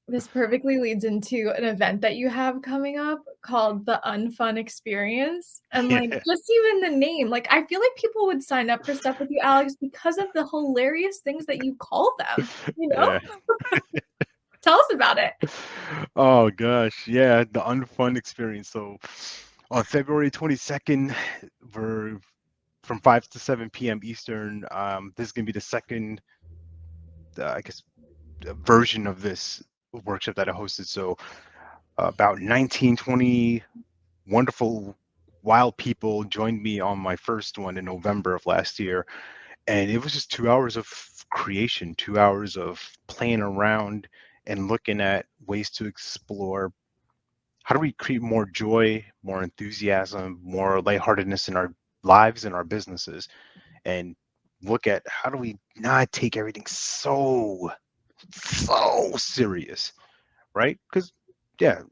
this perfectly leads into an event that you have coming up called the UNFUN experience, and, like, Yeah. just even the name, like, I feel like people would sign up for stuff with you, Alex, because of the hilarious things that you call them, you know? Yeah. Tell us about it. Oh gosh, yeah, the unfun experience. So on February 22nd, we're from 5 to 7 p.m. Eastern. This is gonna be the second, I guess, version of this workshop that I hosted. So about 19, 20 wonderful, wild people joined me on my first one in November of last year. And it was just 2 hours of creation, 2 hours of playing around and looking at ways to explore how do we create more joy, more enthusiasm, more lightheartedness in our lives and our businesses, and look at how do we not take everything so serious, right? Because yeah,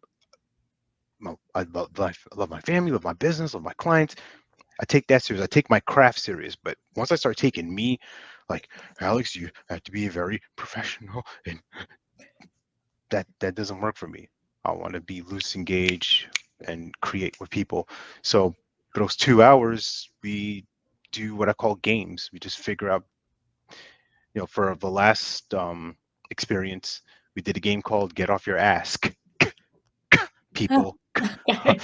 I love life, I love my family, love my business, love my clients. I take that serious. I take my craft serious. But once I start taking me, like Alex, you have to be very professional, and that doesn't work for me. I want to be loose, engage, and create with people. So for those 2 hours, we do what I call games. We just figure out, for the last experience, we did a game called Get Off Your Ask. People Okay.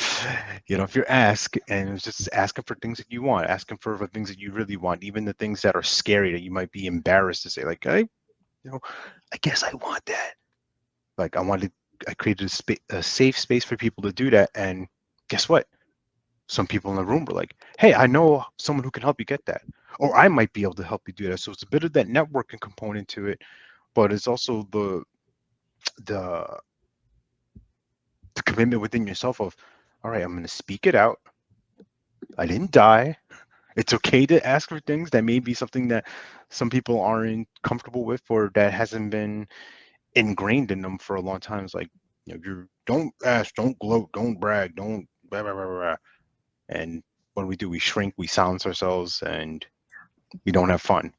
get off your ask, and it was just asking for things that you want, asking for the things that you really want, even the things that are scary that you might be embarrassed to say, like, I guess I want that. Like I created a safe space for people to do that, and guess what? Some people in the room were like, hey, I know someone who can help you get that, or I might be able to help you do that. So it's a bit of that networking component to it, but it's also the the commitment within yourself of, all right, I'm going to speak it out. I didn't die. It's okay to ask for things that may be something that some people aren't comfortable with, or that hasn't been ingrained in them for a long time. It's like, you don't ask, don't gloat, don't brag, don't blah, blah, blah, blah. And when we do, we shrink, we silence ourselves, and we don't have fun.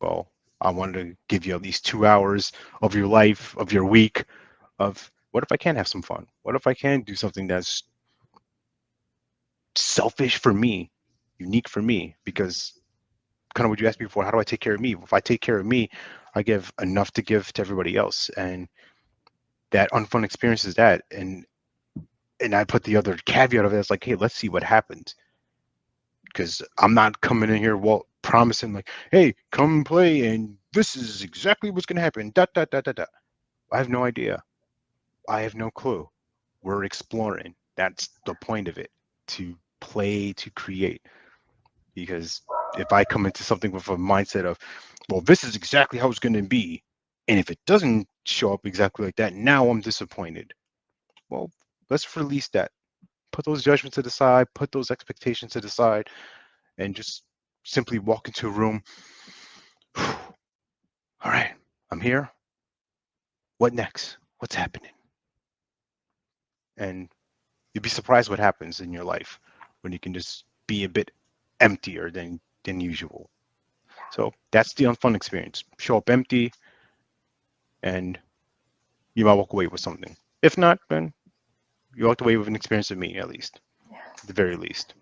Well, I wanted to give you at least 2 hours of your life, of your week, of what if I can have some fun? What if I can do something that's selfish for me, unique for me? Because kind of what you asked me before, how do I take care of me? If I take care of me, I give enough to give to everybody else. And that unfun experience is that. And I put the other caveat of it as like, hey, let's see what happens. Because I'm not coming in here promising like, hey, come play and this is exactly what's gonna happen. Da da da da da. I have no idea. I have no clue. We're exploring. That's the point of it. To play, to create. Because if I come into something with a mindset of, well, this is exactly how it's going to be, and if it doesn't show up exactly like that, now I'm disappointed. Well, let's release that. Put those judgments to the side, put those expectations to the side, and just simply walk into a room. All right, I'm here. What next? What's happening? And you'd be surprised what happens in your life when you can just be a bit emptier than usual. So that's the unfun experience. Show up empty, and you might walk away with something. If not, then you walked away with an experience of me, at least, at the very least.